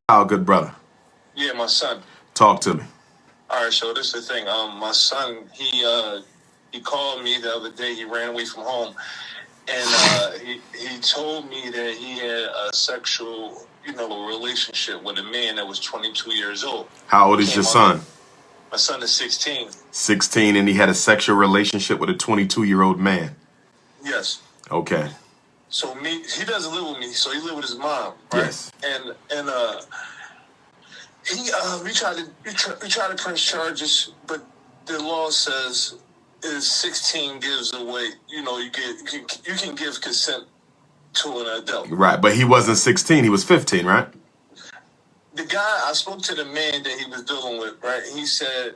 How, good brother? Yeah, my son. Talk to me. All right, so this is the thing. My son, he called me the other day. He ran away from home, and he told me that he had a sexual, relationship with a man that was 22 years old. How old is your son? My son is 16. 16, and he had a sexual relationship with a 22-year-old man. Yes. Okay. So he doesn't live with me. So he lived with his mom, right? Yes. And we tried to press charges, but the law says is 16 gives away. You can give consent to an adult. Right, but he wasn't 16. He was 15, right? The guy, I spoke to the man that he was dealing with, right? He said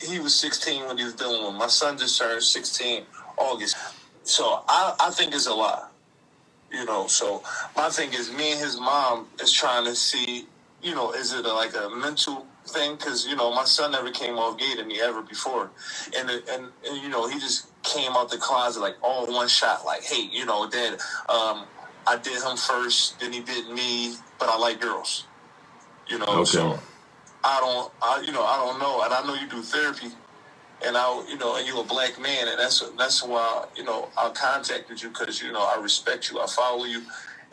he was 16 when he was dealing with. My son just turned 16 August. So I think it's a lie. So my thing is, me and his mom is trying to see, is it like a mental thing? Because, my son never came off gay to me ever before. And he just came out the closet like all one shot, like, hey, Dad, I did him first, then he did me, but I like girls. Okay. So I don't know. And I know you do therapy. And and you're a black man, and that's why I contacted you, because I respect you, I follow you,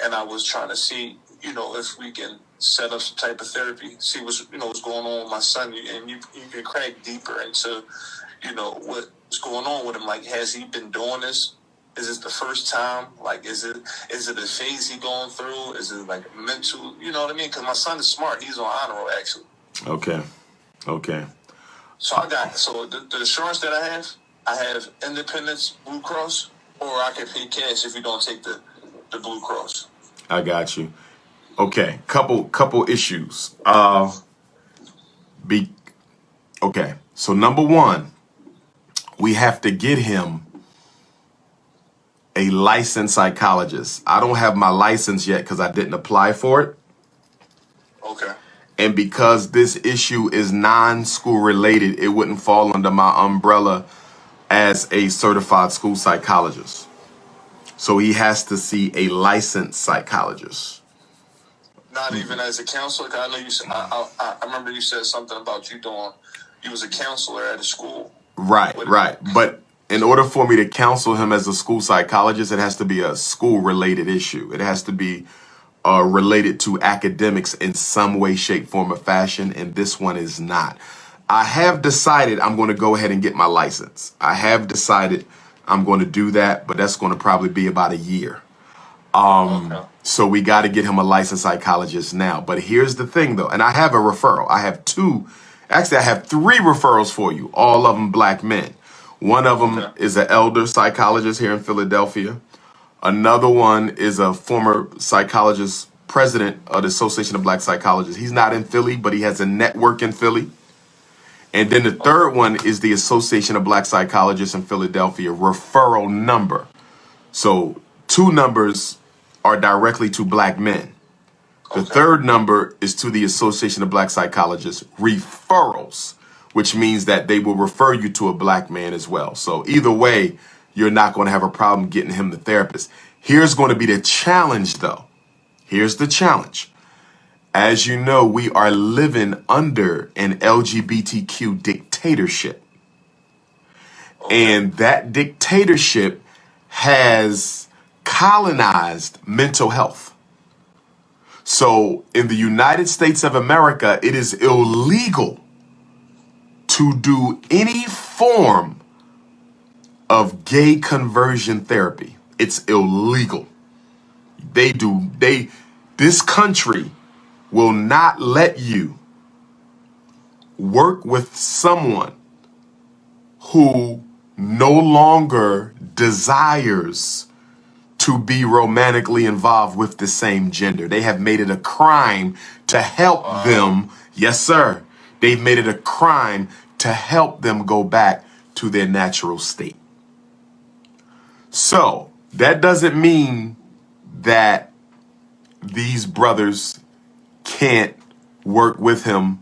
and I was trying to see if we can set up some type of therapy, see what's going on with my son, and you can crack deeper into what's going on with him. Like, has he been doing this? Is this the first time? Like, is it a phase he going through? Is it like mental? You know what I mean? Because my son is smart. He's on honor roll, actually. Okay. So the insurance that I have Independence Blue Cross, or I can pay cash if you don't take the Blue Cross. I got you. Okay, couple issues. Okay. So number one, we have to get him a licensed psychologist. I don't have my license yet because I didn't apply for it. Okay. And because this issue is non-school related, it wouldn't fall under my umbrella as a certified school psychologist. So he has to see a licensed psychologist. Not even as a counselor? 'Cause I know you said, I remember you said something about you was a counselor at a school. Right. But in order for me to counsel him as a school psychologist, it has to be a school related issue. It has to be related to academics in some way, shape, form, or fashion, and this one is not. I have decided I'm going to go ahead and get my license. I have decided I'm going to do that, but that's going to probably be about a year. Okay. So we got to get him a licensed psychologist now. But here's the thing, though, and I have a referral. I have three referrals for you, all of them black men. One of them is an elder psychologist here in Philadelphia. Another one is a former psychologist, president of the Association of Black Psychologists. He's not in Philly, but he has a network in Philly. And then the third one is the Association of Black Psychologists in Philadelphia referral number. So 2 numbers are directly to black men. The third number is to the Association of Black Psychologists referrals, which means that they will refer you to a black man as well. So either way, you're not going to have a problem getting him the therapist. Here's going to be the challenge, though. Here's the challenge. As you know, we are living under an LGBTQ dictatorship. And that dictatorship has colonized mental health. So in the United States of America, it is illegal to do any form of gay conversion therapy. It's illegal. This country will not let you work with someone who no longer desires to be romantically involved with the same gender. They have made it a crime to help them. Yes, sir. They've made it a crime to help them go back to their natural state. So that doesn't mean that these brothers can't work with him,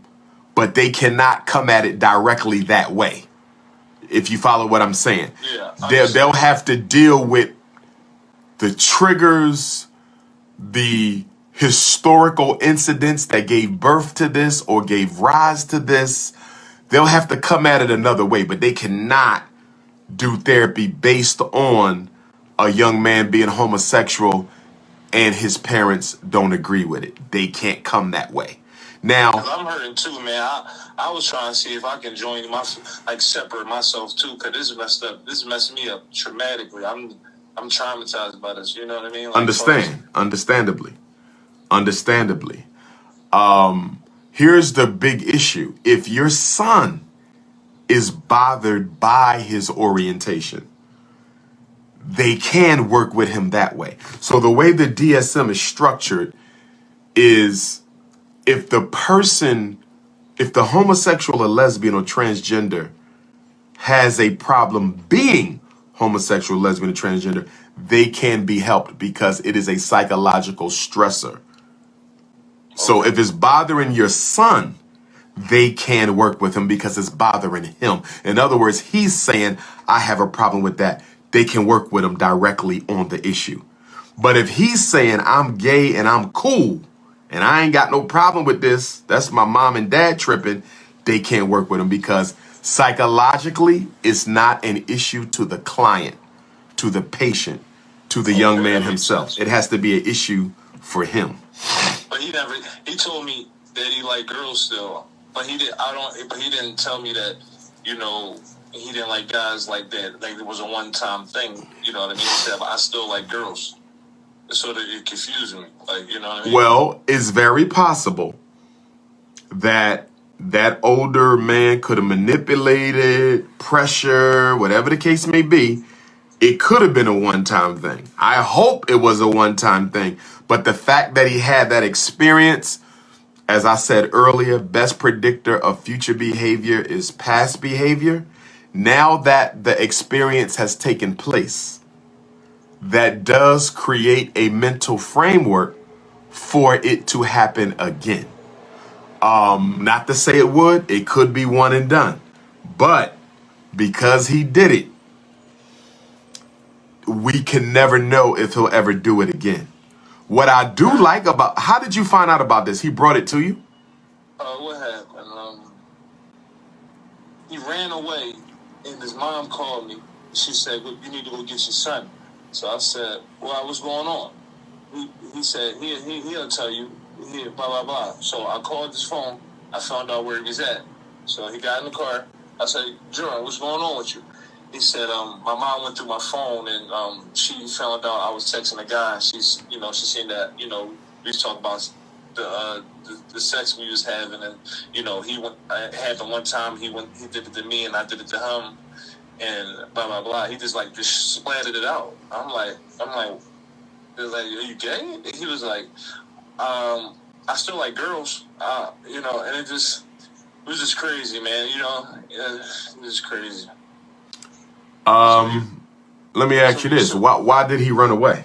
but they cannot come at it directly that way. If you follow what I'm saying, they'll have to deal with the triggers, the historical incidents that gave birth to this or gave rise to this. They'll have to come at it another way, but they cannot do therapy based on a young man being homosexual and his parents don't agree with it. They can't come that way. Now, 'cause I'm hurting too, man. I was trying to see if I can join separate myself too, because this is messed up. This is messing me up traumatically. I'm traumatized by this. You know what I mean? Like, understandably. Here's the big issue. If your son is bothered by his orientation, they can work with him that way. So the way the DSM is structured is if the homosexual or lesbian or transgender has a problem being homosexual, lesbian, or transgender, they can be helped because it is a psychological stressor. So if it's bothering your son, they can work with him because it's bothering him. In other words, he's saying, I have a problem with that. They can work with him directly on the issue. But if he's saying, I'm gay and I'm cool and I ain't got no problem with this, that's my mom and dad tripping, they can't work with him because psychologically, it's not an issue to the client, to the patient, to the young man himself. It has to be an issue for him. But he told me that he liked girls still. But he didn't tell me that, you know, he didn't like guys like that. Like it was a one-time thing. You know what I mean? He said, I still like girls. So that it confused me. Like, you know what I mean? Well, it's very possible that that older man could have manipulated, pressure, whatever the case may be. It could have been a one-time thing. I hope it was a one-time thing. But the fact that he had that experience, as I said earlier, best predictor of future behavior is past behavior. Now that the experience has taken place, that does create a mental framework for it to happen again. Not to say it would, it could be one and done. But because he did it, we can never know if he'll ever do it again. What I do like about, how did you find out about this? He brought it to you? What happened? He ran away, and his mom called me. She said, well, you need to go get your son. So I said, well, what's going on? He said, he'll tell you, blah, blah, blah. So I called his phone. I found out where he was at. So he got in the car. I said, Jerome, what's going on with you? He said, my mom went through my phone and she found out I was texting a guy. She seen that, you know, we was talking about the sex we was having, and you know, he happened one time. He did it to me and I did it to him, and blah blah blah. He just splattered it out. I'm like, are you gay? And he was like, I still like girls, you know, and it was just crazy, man. You know, it was crazy. Let me ask you this: why did he run away?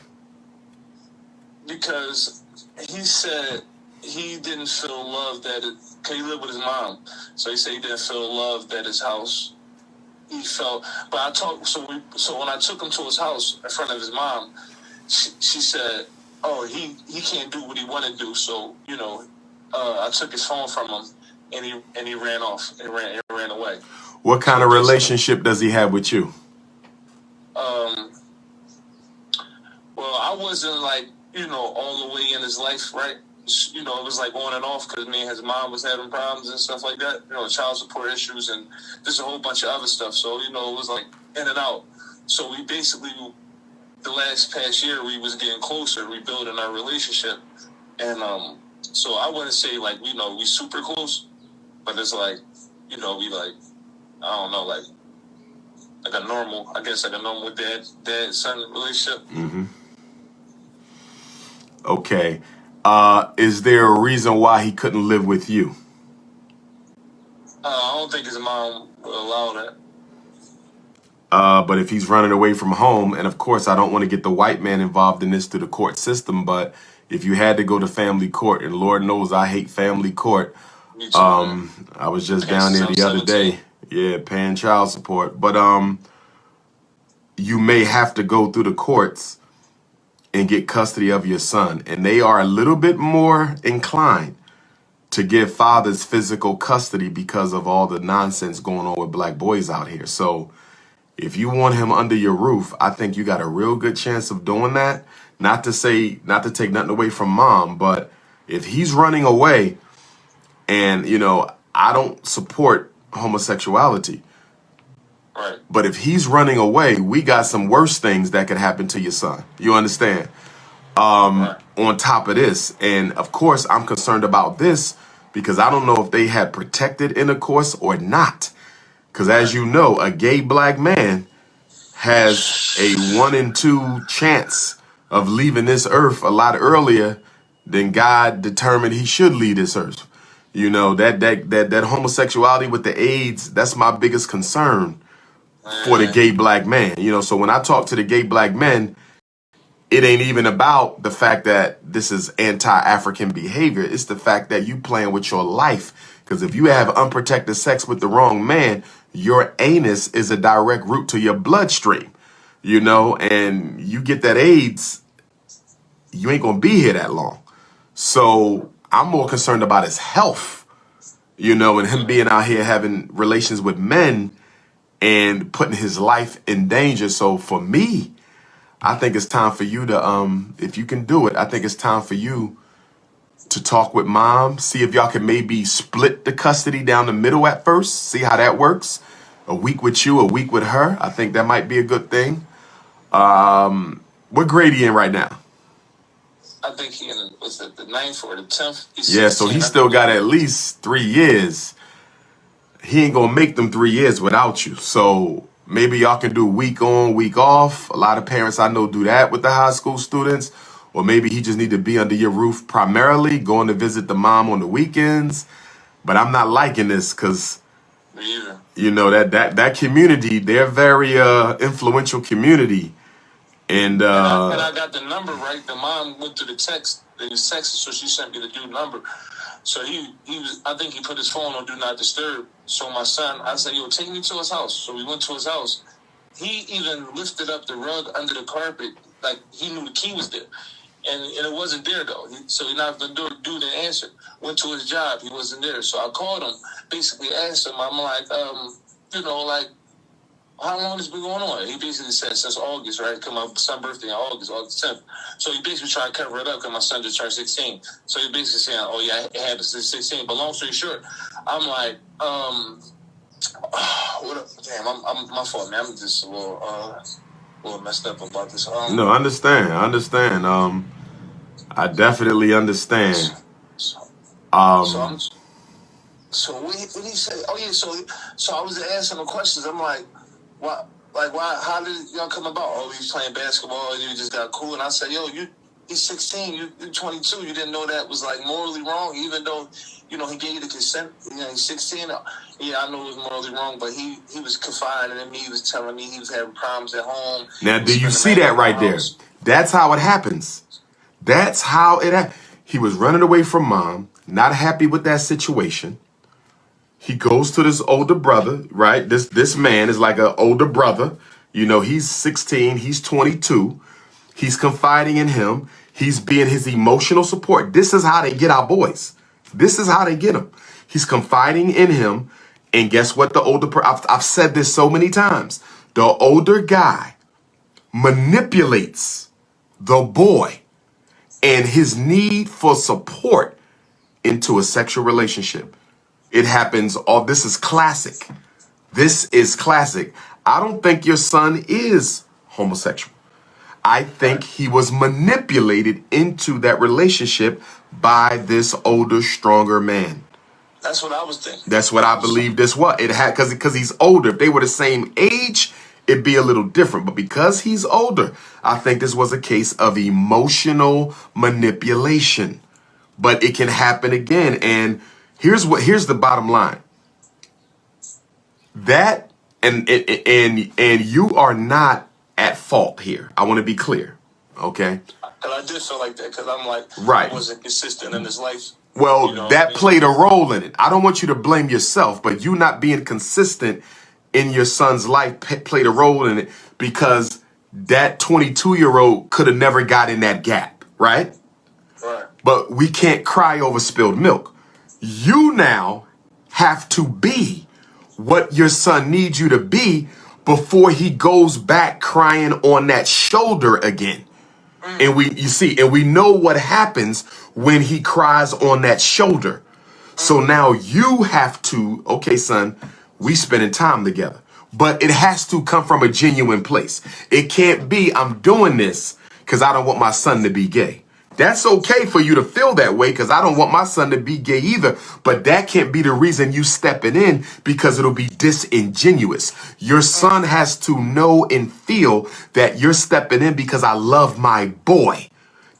Because he said he didn't feel loved cause he lived with his mom. So he said he didn't feel loved at his house. He felt, but so when I took him to his house in front of his mom, she said, oh, he can't do what he want to do. So, you know, I took his phone from him and he ran off and ran away. What kind of relationship does he have with you? Well, I wasn't you know, all the way in his life, right? You know, it was on and off because me and his mom was having problems and stuff like that. You know, child support issues and just a whole bunch of other stuff. So, you know, it was in and out. So we basically, the past year, we was getting closer, rebuilding our relationship. And so I wouldn't say you know, we super close, but it's you know, we I don't know, like a normal, I guess a normal dad-son relationship. Mm-hmm. Okay. Is there a reason why he couldn't live with you? I don't think his mom would allow that. But if he's running away from home, and of course I don't want to get the white man involved in this through the court system, but if you had to go to family court, and Lord knows I hate family court. Me too, man. I was just down there the other day. Yeah, paying child support. But you may have to go through the courts and get custody of your son. And they are a little bit more inclined to give fathers physical custody because of all the nonsense going on with black boys out here. So if you want him under your roof, I think you got a real good chance of doing that. Not to take nothing away from mom, but if he's running away, and, you know, I don't support homosexuality, Right. but if he's running away, we got some worse things that could happen to your son. You understand? Right. On top of this, and of course, I'm concerned about this because I don't know if they had protected intercourse or not. Because as you know, a gay black man has a 1 in 2 chance of leaving this earth a lot earlier than God determined he should leave this earth. You know, that homosexuality with the AIDS, that's my biggest concern for the gay black man. You know, so when I talk to the gay black men, it ain't even about the fact that this is anti-African behavior. It's the fact that you playing with your life. Because if you have unprotected sex with the wrong man, your anus is a direct route to your bloodstream, you know, and you get that AIDS, you ain't going to be here that long. So I'm more concerned about his health, you know, and him being out here having relations with men and putting his life in danger. So for me, I think it's time for you to, if you can do it, I think it's time for you to talk with mom, see if y'all can maybe split the custody down the middle at first, see how that works. A week with you, a week with her. I think that might be a good thing. What grade he in right now? I think he in the 9th or the 10th. Yeah, so he still got at least 3 years. He ain't gonna make them 3 years without you. So maybe y'all can do week on, week off. A lot of parents I know do that with the high school students. Or maybe he just need to be under your roof primarily, going to visit the mom on the weekends. But I'm not liking this because, you know, that community, they're very influential community. And I got the number right. The mom went through the text. They was texting, so she sent me the dude number. So he was, I think he put his phone on Do Not Disturb. So my son, I said, yo, take me to his house. So we went to his house. He even lifted up the rug under the carpet, like he knew the key was there. And it wasn't there, though. So he knocked on the door, dude didn't answer. Went to his job, he wasn't there. So I called him, basically asked him, I'm like, you know, like, how long has this been going on? He basically said since August, right? Because my son's birthday in August 10th. So he basically tried to cover it up because my son just turned 16. So he basically saying, oh, yeah, it happened since 16. But long story short, I'm like, what up? Damn, I'm my fault, man. I'm just a little messed up about this. No, I understand. I definitely understand. So what he say? Oh yeah, so I was asking him questions. I'm like, why? Like, why? How did y'all come about? Oh, he's playing basketball and you just got cool. And I said, yo, he's 16, you're 22. You didn't know that was like morally wrong, even though, you know, he gave you the consent. You know, he's 16. Yeah, I know it was morally wrong, but he was confiding in me. He was telling me he was having problems at home. Now, do you see that right there? That's how it happens. That's how it happened. He was running away from mom, not happy with that situation. He goes to this older brother, right? This man is like an older brother. You know, he's 16, he's 22. He's confiding in him. He's being his emotional support. This is how they get our boys. This is how they get them. He's confiding in him. And guess what? I've said this so many times. The older guy manipulates the boy and his need for support into a sexual relationship. It happens. This is classic. This is classic. I don't think your son is homosexual. I think he was manipulated into that relationship by this older, stronger man. That's what I was thinking. That's what I believe this was. It had because he's older. If they were the same age, it'd be a little different. But because he's older, I think this was a case of emotional manipulation. But it can happen again. And here's the bottom line. That and you are not at fault here. I want to be clear. Okay. And I did feel like that because I'm like, right. I wasn't consistent in his life. Well, you know, that played a role in it. I don't want you to blame yourself, but you not being consistent in your son's life played a role in it because that 22-year-old could have never got in that gap, right? Right. But we can't cry over spilled milk. You now have to be what your son needs you to be before he goes back crying on that shoulder again. And we know what happens when he cries on that shoulder. So now you have to, okay, son, we spending time together. But it has to come from a genuine place. It can't be, I'm doing this because I don't want my son to be gay. That's okay for you to feel that way because I don't want my son to be gay either. But that can't be the reason you stepping in because it'll be disingenuous. Your son has to know and feel that you're stepping in because I love my boy.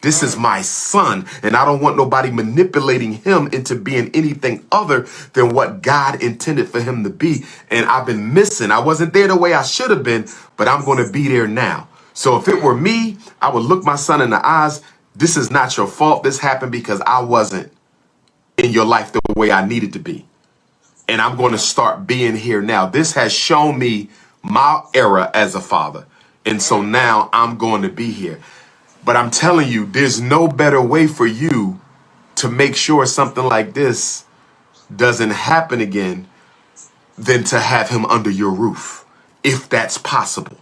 This is my son, and I don't want nobody manipulating him into being anything other than what God intended for him to be. And I've been missing. I wasn't there the way I should have been, but I'm going to be there now. So if it were me, I would look my son in the eyes. This is not your fault. This happened because I wasn't in your life the way I needed to be. And I'm going to start being here now. This has shown me my era as a father. And so now I'm going to be here. But I'm telling you, there's no better way for you to make sure something like this doesn't happen again than to have him under your roof, if that's possible.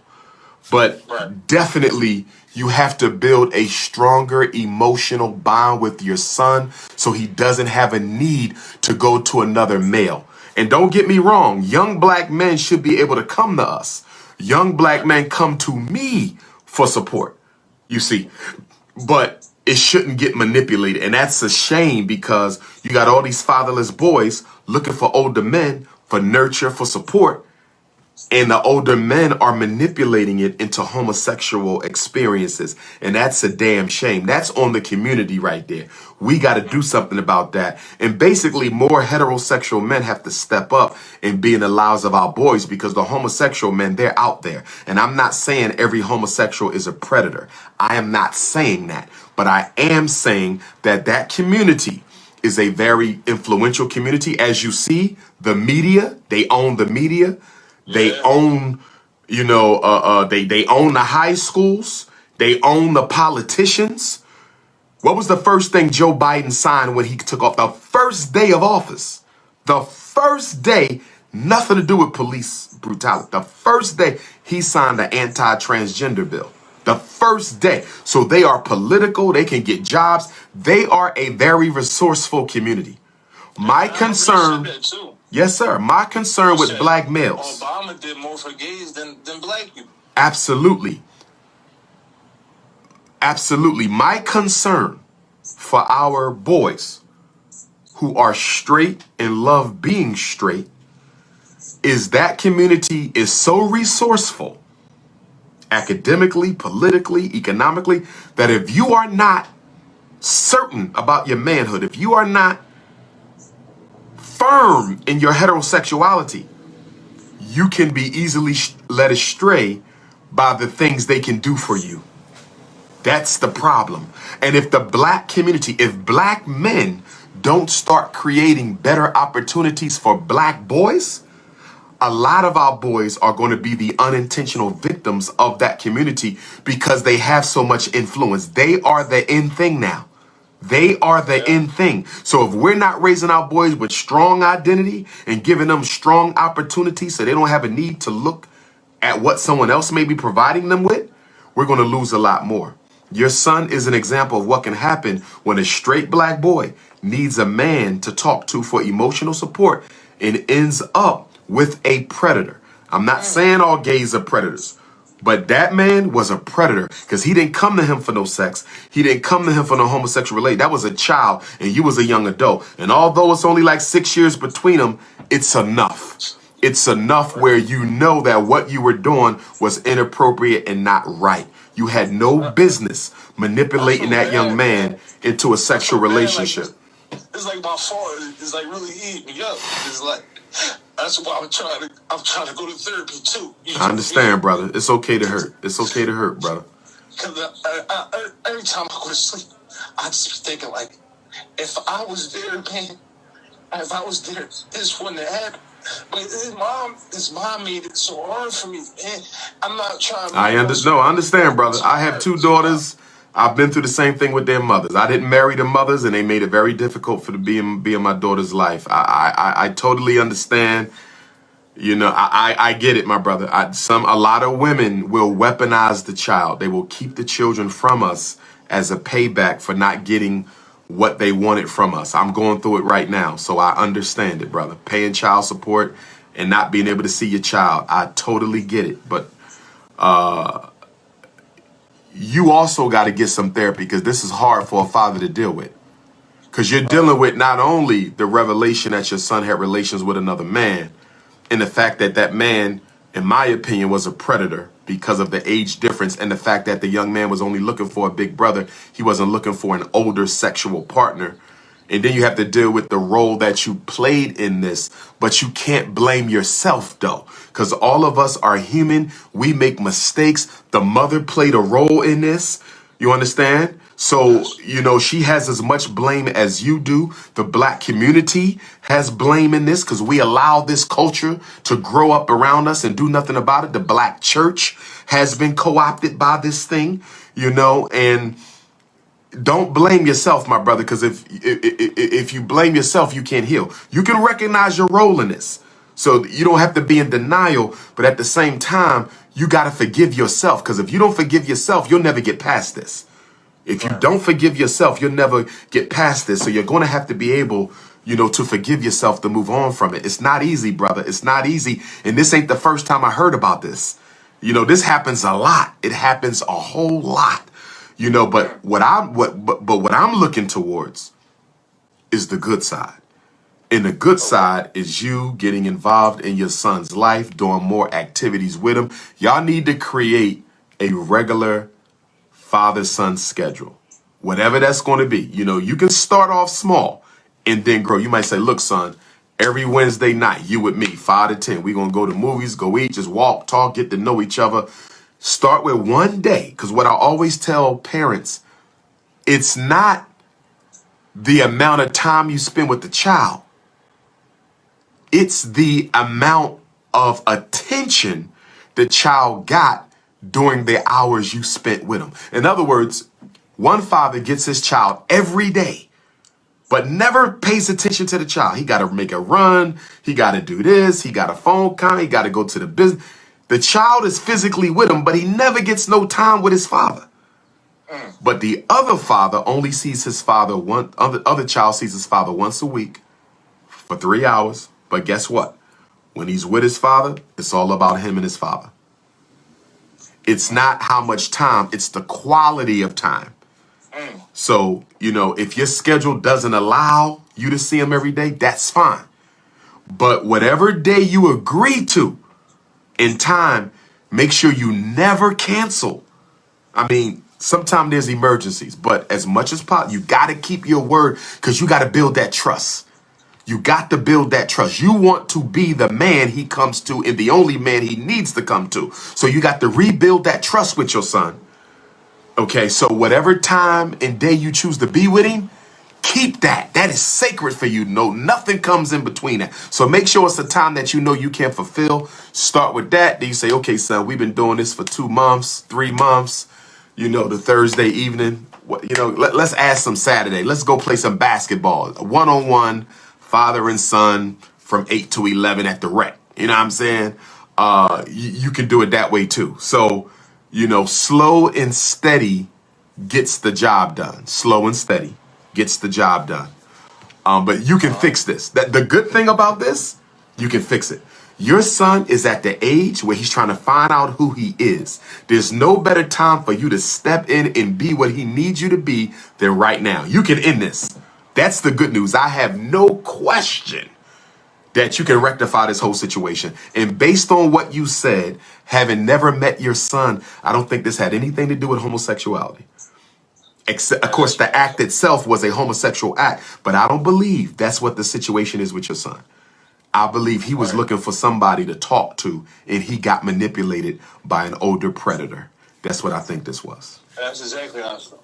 But definitely you have to build a stronger emotional bond with your son so he doesn't have a need to go to another male. And don't get me wrong, young black men should be able to come to us. Young black men come to me for support. You see, but it shouldn't get manipulated. And that's a shame because you got all these fatherless boys looking for older men for nurture, for support. And the older men are manipulating it into homosexual experiences. And that's a damn shame. That's on the community right there. We got to do something about that. And basically more heterosexual men have to step up and be in the lives of our boys because the homosexual men, they're out there. And I'm not saying every homosexual is a predator. I am not saying that. But I am saying that that community is a very influential community. As you see, the media, they own the media. They own, they own the high schools. They own the politicians. What was the first thing Joe Biden signed when he took off? The first day of office. The first day, nothing to do with police brutality. The first day he signed the anti-transgender bill. The first day. So they are political. They can get jobs. They are a very resourceful community. My concern... Yes, sir. My concern with black males. Obama did more for gays than black people. Absolutely. Absolutely. My concern for our boys who are straight and love being straight is that community is so resourceful, academically, politically, economically, that if you are not certain about your manhood, if you are not firm in your heterosexuality, you can be easily led astray by the things they can do for you. That's the problem. And if the black community, if black men don't start creating better opportunities for black boys, a lot of our boys are going to be the unintentional victims of that community because they have so much influence. They are the in thing now. They are the in thing. So if we're not raising our boys with strong identity and giving them strong opportunities so they don't have a need to look at what someone else may be providing them with, we're going to lose a lot more. Your son is an example of what can happen when a straight black boy needs a man to talk to for emotional support and ends up with a predator. I'm not saying all gays are predators. But that man was a predator because he didn't come to him for no sex. He didn't come to him for no homosexual relation. That was a child and you was a young adult. And although it's only like 6 years between them, it's enough. It's enough where you know that what you were doing was inappropriate and not right. You had no business manipulating that young man into a sexual relationship. It's like my fault. It's like really eating me up. It's like... That's why I'm trying to go to therapy too. I understand, brother. It's okay to hurt. It's okay to hurt, brother. Because every time I go to sleep, I just be thinking like, if I was there, man, if I was there, this wouldn't have happened. But his mom made it so hard for me. And I'm not trying to I understand, brother. I have two daughters. I've been through the same thing with their mothers. I didn't marry the mothers, and they made it very difficult for be in my daughter's life. I totally understand. You know, I get it, my brother. A lot of women will weaponize the child. They will keep the children from us as a payback for not getting what they wanted from us. I'm going through it right now, so I understand it, brother. Paying child support and not being able to see your child. I totally get it, but you also got to get some therapy, because this is hard for a father to deal with. Because you're dealing with not only the revelation that your son had relations with another man, and the fact that that man, in my opinion, was a predator because of the age difference, and the fact that the young man was only looking for a big brother. He wasn't looking for an older sexual partner. And then you have to deal with the role that you played in this. But you can't blame yourself, though, because all of us are human. We make mistakes. The mother played a role in this. You understand? So, you know, she has as much blame as you do. The black community has blame in this, because we allow this culture to grow up around us and do nothing about it. The black church has been co-opted by this thing, you know, and don't blame yourself, my brother, because if you blame yourself, you can't heal. You can recognize your role in this. So you don't have to be in denial, but at the same time, you got to forgive yourself, because if you don't forgive yourself, you'll never get past this. If you don't forgive yourself, you'll never get past this. So you're going to have to be able, you know, to forgive yourself to move on from it. It's not easy, brother. It's not easy. And this ain't the first time I heard about this. You know, this happens a lot. It happens a whole lot. You know, but what I'm looking towards is the good side. And the good side is you getting involved in your son's life, doing more activities with him. Y'all need to create a regular father-son schedule, whatever that's going to be. You know, you can start off small and then grow. You might say, look, son, every Wednesday night, you with me, 5 to 10. We're going to go to movies, go eat, just walk, talk, get to know each other. Start with one day, because what I always tell parents, it's not the amount of time you spend with the child. It's the amount of attention the child got during the hours you spent with them. In other words, one father gets his child every day, but never pays attention to the child. He got to make a run. He got to do this. He got a phone call. He got to go to the business. The child is physically with him, but he never gets no time with his father. But the other father only sees his father other child sees his father once a week for 3 hours. But guess what? When he's with his father, it's all about him and his father. It's not how much time, it's the quality of time. So, you know, if your schedule doesn't allow you to see him every day, that's fine. But whatever day you agree to in time, make sure you never cancel. I mean, sometimes there's emergencies, but as much as possible, you got to keep your word, because you got to build that trust. You got to build that trust. You want to be the man he comes to and the only man he needs to come to. So you got to rebuild that trust with your son. Okay, so whatever time and day you choose to be with him, keep that. That is sacred for you. No, nothing comes in between that. So make sure it's a time that you know you can fulfill. Start with that. Then you say, okay, son, we've been doing this for 2 months, 3 months. You know, the Thursday evening, you know, let's add some Saturday. Let's go play some basketball. One-on-one, father and son from 8 to 11 at the rec. You know what I'm saying? You can do it that way too. So, you know, slow and steady gets the job done. Slow and steady gets the job done. But you can fix this. The good thing about this, you can fix it. Your son is at the age where he's trying to find out who he is. There's no better time for you to step in and be what he needs you to be than right now. You can end this. That's the good news. I have no question that you can rectify this whole situation. And based on what you said, having never met your son, I don't think this had anything to do with homosexuality. Except, of course, the act itself was a homosexual act, but I don't believe that's what the situation is with your son. I believe he was looking for somebody to talk to, and he got manipulated by an older predator. That's what I think this was. That's exactly how I feel.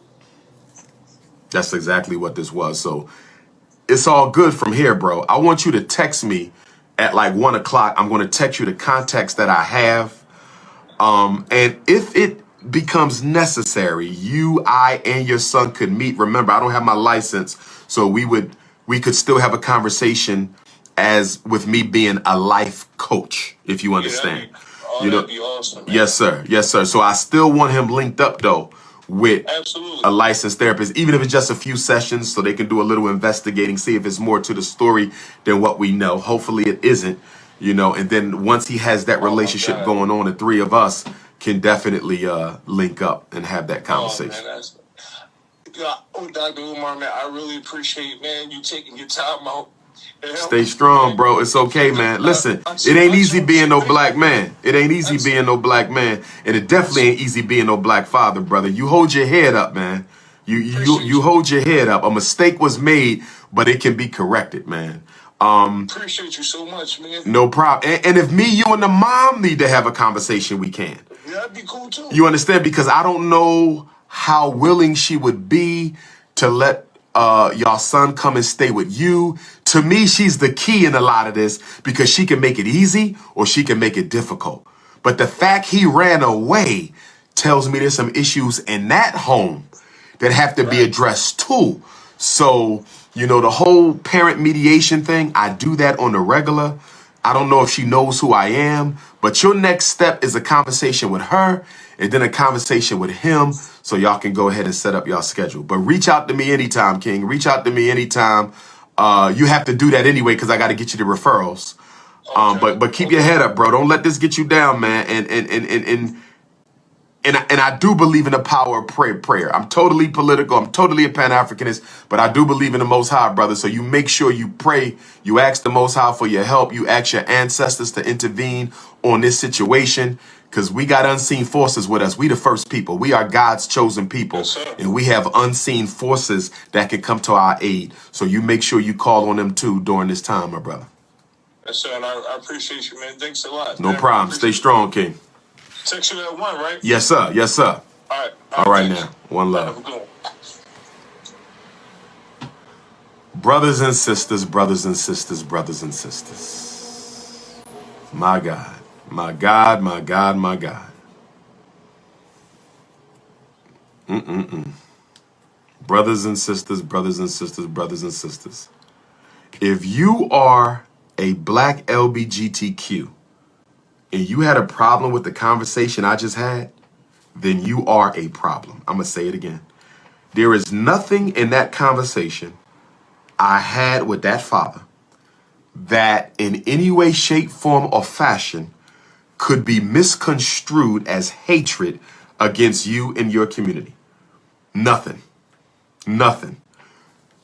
That's exactly what this was. So it's all good from here, bro. I want you to text me at like 1 o'clock. I'm going to text you the contacts that I have. And if it becomes necessary, you, I, and your son could meet. Remember, I don't have my license, so we could still have a conversation as with me being a life coach, if you understand. That'd be awesome, man. Yes, sir. Yes, sir. So I still want him linked up though with a licensed therapist, even if it's just a few sessions, so they can do a little investigating, see if it's more to the story than what we know. Hopefully it isn't, and then once he has that relationship going on, the three of us can definitely link up and have that conversation. Dr. Umar, man, I really appreciate, man, you taking your time out. Stay strong, bro. It's okay, man. Listen, it ain't easy being no black man. It ain't easy being no black man. And it definitely ain't easy being no black father, brother. You hold your head up, man. You hold your head up. A mistake was made, but it can be corrected, man. Appreciate you so much, man. No problem. And if me, you, and the mom need to have a conversation, we can. Yeah, that'd be cool, too. You understand? Because I don't know how willing she would be to let y'all son come and stay with you. To me, she's the key in a lot of this because she can make it easy or she can make it difficult. But the fact he ran away tells me there's some issues in that home that have to be addressed too. So, the whole parent mediation thing, I do that on the regular. I don't know if she knows who I am, but your next step is a conversation with her and then a conversation with him so y'all can go ahead and set up y'all schedule. But reach out to me anytime, King. Reach out to me anytime. You have to do that anyway because I got to get you the referrals. But keep your head up, bro. Don't let this get you down, man. And I do believe in the power of prayer. I'm totally political. I'm totally a Pan-Africanist, but I do believe in the Most High, brother. So you make sure you pray. You ask the Most High for your help. You ask your ancestors to intervene on this situation because we got unseen forces with us. We the first people. We are God's chosen people, and we have unseen forces that can come to our aid. So you make sure you call on them too during this time, my brother. Yes, sir. And I appreciate you, man. Thanks a lot. No problem. Stay strong, King. Text you at 1, right? Yes, sir. Yes, sir. All right now. One love. Brothers and sisters, brothers and sisters, brothers and sisters. My God. My God, my God, my God. Brothers and sisters, brothers and sisters, brothers and sisters. If you are a black LGBTQ and you had a problem with the conversation I just had, then you are a problem. I'm going to say it again. There is nothing in that conversation I had with that father that in any way, shape, form, or fashion could be misconstrued as hatred against you and your community. Nothing. Nothing.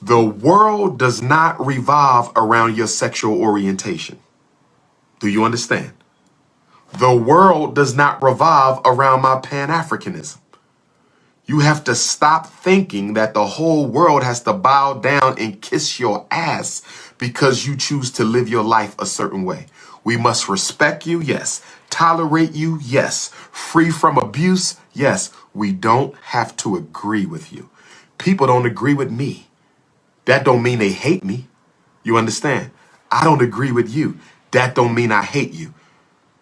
The world does not revolve around your sexual orientation. Do you understand? The world does not revolve around my Pan-Africanism. You have to stop thinking that the whole world has to bow down and kiss your ass because you choose to live your life a certain way. We must respect you, yes. Tolerate you, yes. Free from abuse, yes. We don't have to agree with you. People don't agree with me. That don't mean they hate me. You understand? I don't agree with you. That don't mean I hate you.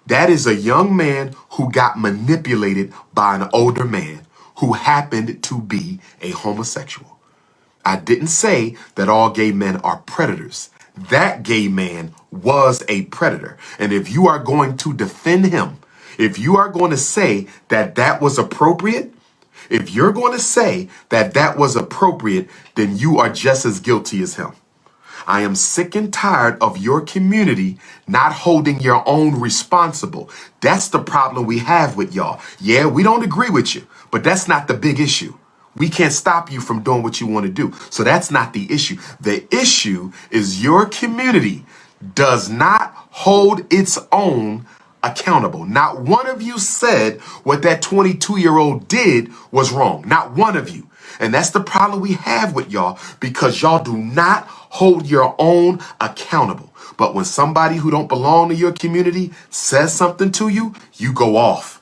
That is a young man who got manipulated by an older man who happened to be a homosexual. I didn't say that all gay men are predators. That gay man was a predator. And if you are going to defend him, if you are going to say that that was appropriate, if you're going to say that that was appropriate, then you are just as guilty as him. I am sick and tired of your community not holding your own responsible. That's the problem we have with y'all. Yeah, we don't agree with you, but that's not the big issue. We can't stop you from doing what you want to do. So that's not the issue. The issue is your community does not hold its own accountable. Not one of you said what that 22-year-old did was wrong. Not one of you. And that's the problem we have with y'all because y'all do not hold your own accountable. But when somebody who don't belong to your community says something to you, you go off.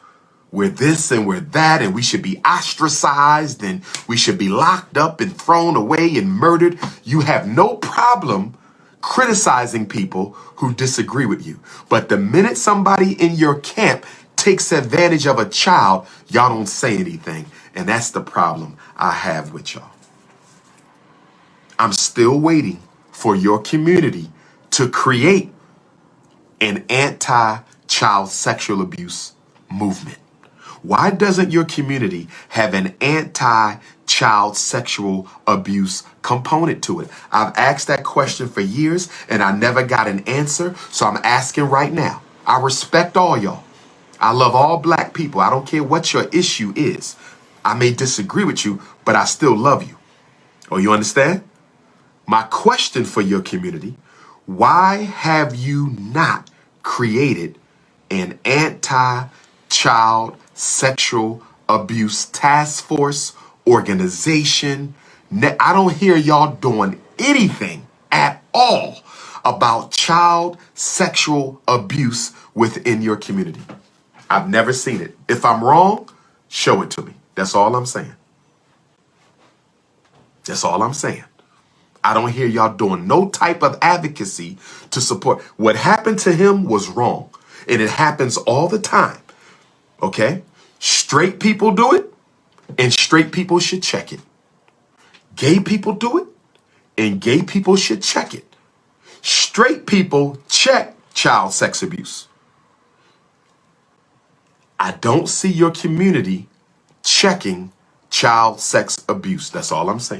We're this and we're that, and we should be ostracized, and we should be locked up and thrown away and murdered. You have no problem criticizing people who disagree with you. But the minute somebody in your camp takes advantage of a child, y'all don't say anything. And that's the problem I have with y'all. I'm still waiting for your community to create an anti-child sexual abuse movement. Why doesn't your community have an anti-child sexual abuse component to it? I've asked that question for years and I never got an answer, so I'm asking right now. I respect all y'all. I love all black people. I don't care what your issue is. I may disagree with you, but I still love you. Oh, you understand? My question for your community: why have you not created an anti-child sexual abuse task force, organization? I don't hear y'all doing anything at all about child sexual abuse within your community. I've never seen it. If I'm wrong, show it to me. That's all I'm saying. That's all I'm saying. I don't hear y'all doing no type of advocacy to support. What happened to him was wrong. And it happens all the time. Okay? Straight people do it, and straight people should check it. Gay people do it, and gay people should check it. Straight people check child sex abuse. I don't see your community checking child sex abuse. That's all I'm saying.